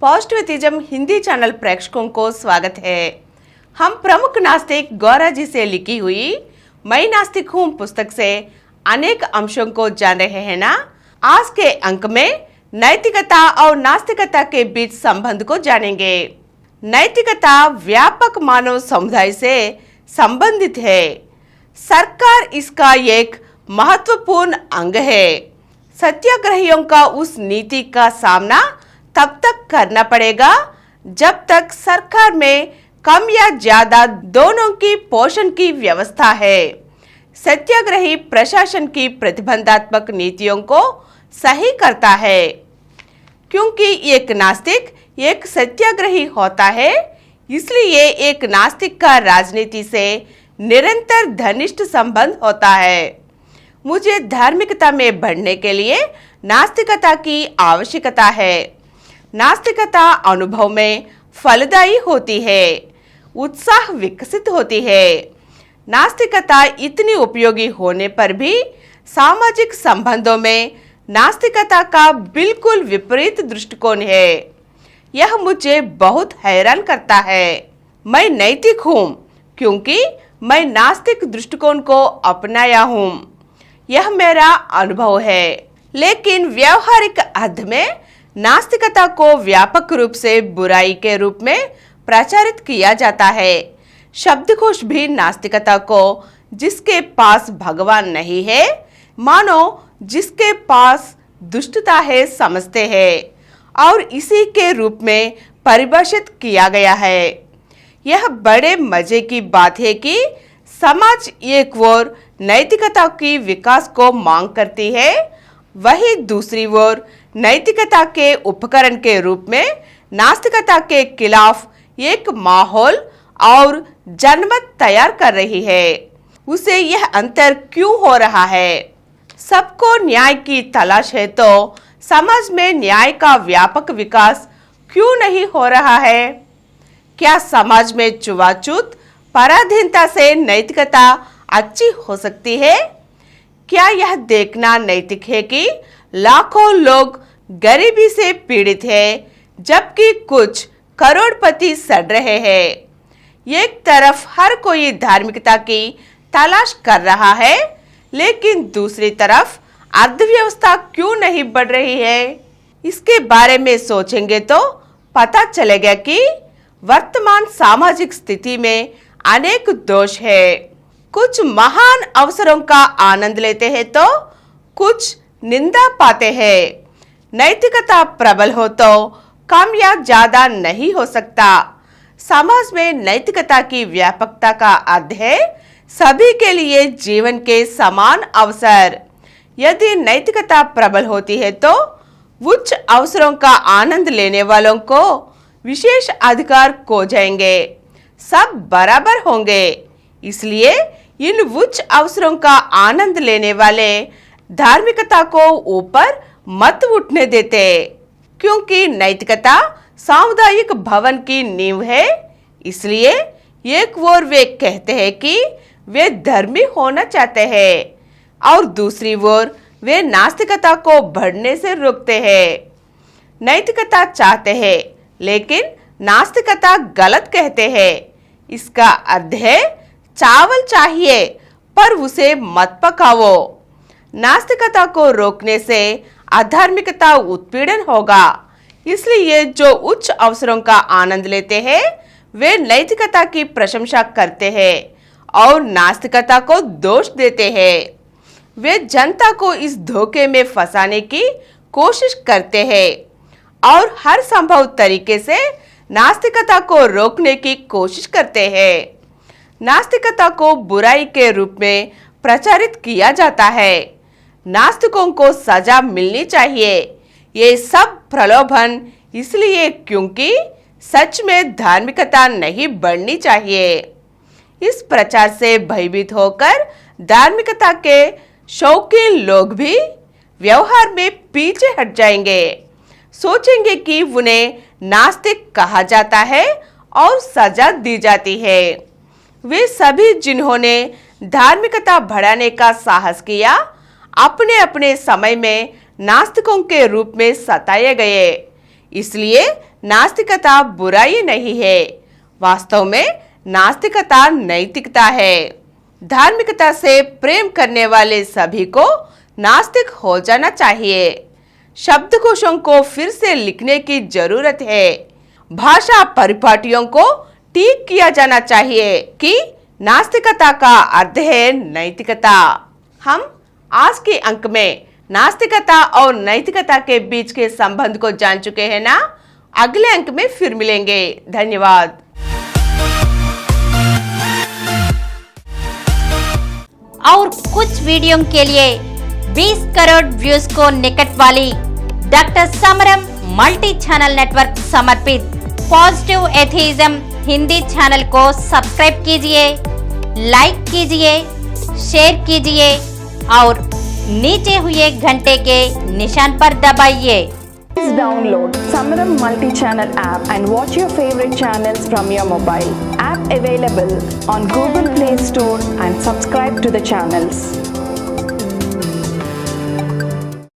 Positivism Hindi channel प्रेक्षकों को स्वागत है। हम प्रमुख नास्तिक गौरा जी से लिखी हुई मैं नास्तिक हूं पुस्तक से अनेक अंशों को जान रहे हैं ना। आज के अंक में नैतिकता और नास्तिकता के बीच संबंध को जानेंगे। नैतिकता व्यापक मानव समुदाय से संबंधित है। सरकार इसका एक महत्वपूर्ण अंग है। सत्याग्रहियों का उस नीति का सामना तब तक करना पड़ेगा जब तक सरकार में कम या ज्यादा दोनों की पोषण की व्यवस्था है। सत्याग्रही प्रशासन की प्रतिबंधात्मक नीतियों को सही करता है। क्योंकि एक नास्तिक एक सत्याग्रही होता है, इसलिए एक नास्तिक का राजनीति से निरंतर घनिष्ठ संबंध होता है। मुझे धार्मिकता में बढ़ने के लिए नास्तिकता की आवश्यकता है। नास्तिकता अनुभव में फलदायी होती है, उत्साह विकसित होती है। नास्तिकता इतनी उपयोगी होने पर भी सामाजिक संबंधों में नास्तिकता का बिल्कुल विपरीत दृष्टिकोण है। यह मुझे बहुत हैरान करता है। मैं नैतिक हूँ क्योंकि मैं नास्तिक दृष्टिकोण को अपनाया हूँ। यह मेरा अनुभव है। लेकिन व्यवहारिक अर्थ में नास्तिकता को व्यापक रूप से बुराई के रूप में प्रचारित किया जाता है। शब्दकोश भी नास्तिकता को जिसके पास भगवान नहीं है, मानो जिसके पास दुष्टता है समझते हैं और इसी के रूप में परिभाषित किया गया है। यह बड़े मजे की बात है कि समाज एक ओर नैतिकता की विकास को मांग करती है, वही दूसरी ओर नैतिकता के उपकरण के रूप में नास्तिकता के खिलाफ एक माहौल और जनमत तैयार कर रही है। उसे यह अंतर क्यों हो रहा है? सबको न्याय की तलाश है, तो समाज में न्याय का व्यापक विकास क्यों नहीं हो रहा है? क्या समाज में छुआछूत पराधीनता से नैतिकता अच्छी हो सकती है? क्या यह देखना नैतिक है कि लाखों लोग गरीबी से पीड़ित हैं, जबकि कुछ करोड़पति सड़ रहे हैं? एक तरफ हर कोई धार्मिकता की तलाश कर रहा है, लेकिन दूसरी तरफ अर्थव्यवस्था क्यों नहीं बढ़ रही है? इसके बारे में सोचेंगे तो पता चलेगा कि वर्तमान सामाजिक स्थिति में अनेक दोष है। कुछ महान अवसरों का आनंद लेते हैं तो कुछ निंदा पाते हैं। नैतिकता प्रबल हो तो कम या ज्यादा नहीं हो सकता। समाज में नैतिकता की व्यापकता का अर्थ है सभी के लिए जीवन के समान अवसर। यदि नैतिकता प्रबल होती है तो उच्च अवसरों का आनंद लेने वालों को विशेष अधिकार खो जाएंगे, सब बराबर होंगे। इसलिए इन उच्च अवसरों का आनंद लेने वाले धार्मिकता को ऊपर मत उठने देते, क्योंकि नैतिकता सामुदायिक भवन की नींव है। इसलिए एक ओर वे कहते हैं कि वे धर्मी होना चाहते हैं और दूसरी ओर वे नास्तिकता को बढ़ने से रोकते हैं। नैतिकता चाहते हैं लेकिन नास्तिकता गलत कहते हैं। इसका अर्थ है चावल चाहिए पर उसे मत पकाओ। नास्तिकता को रोकने से अधार्मिकता उत्पीड़न होगा। इसलिए जो उच्च अवसरों का आनंद लेते हैं वे नैतिकता की प्रशंसा करते हैं और नास्तिकता को दोष देते हैं। वे जनता को इस धोखे में फंसाने की कोशिश करते हैं और हर संभव तरीके से नास्तिकता को रोकने की कोशिश करते हैं। नास्तिकता को बुराई के रूप में प्रचारित किया जाता है। नास्तिकों को सजा मिलनी चाहिए। ये सब प्रलोभन इसलिए क्योंकि सच में धार्मिकता नहीं बढ़नी चाहिए। इस प्रचार से भयभीत होकर धार्मिकता के शौकीन लोग भी व्यवहार में पीछे हट जाएंगे। सोचेंगे कि उन्हें नास्तिक कहा जाता है और सजा दी जाती है। वे सभी जिन्होंने धार्मिकता बढ़ाने का साहस किया, अपने अपने समय में नास्तिकों के रूप में सताए गए। इसलिए नास्तिकता बुराई नहीं है, वास्तव में नास्तिकता नैतिकता है। धार्मिकता से प्रेम करने वाले सभी को नास्तिक हो जाना चाहिए। शब्दकोशों को फिर से लिखने की जरूरत है। भाषा परिपाटियों को ठीक किया जाना चाहिए कि नास्तिकता का अर्थ है नैतिकता। हम आज के अंक में नास्तिकता और नैतिकता के बीच के संबंध को जान चुके हैं ना। अगले अंक में फिर मिलेंगे। धन्यवाद। और कुछ वीडियो के लिए 20 करोड़ व्यूज को निकट वाली डॉक्टर समरम मल्टी चैनल नेटवर्क समर्पित पॉजिटिव एथीज्म हिंदी चैनल को सब्सक्राइब कीजिए, लाइक कीजिए, शेयर कीजिए और नीचे हुए घंटे के निशान पर दबाइए। Please download Samaram multi-channel app and watch your favorite channels from your mobile. App available on Google Play Store and subscribe to the channels.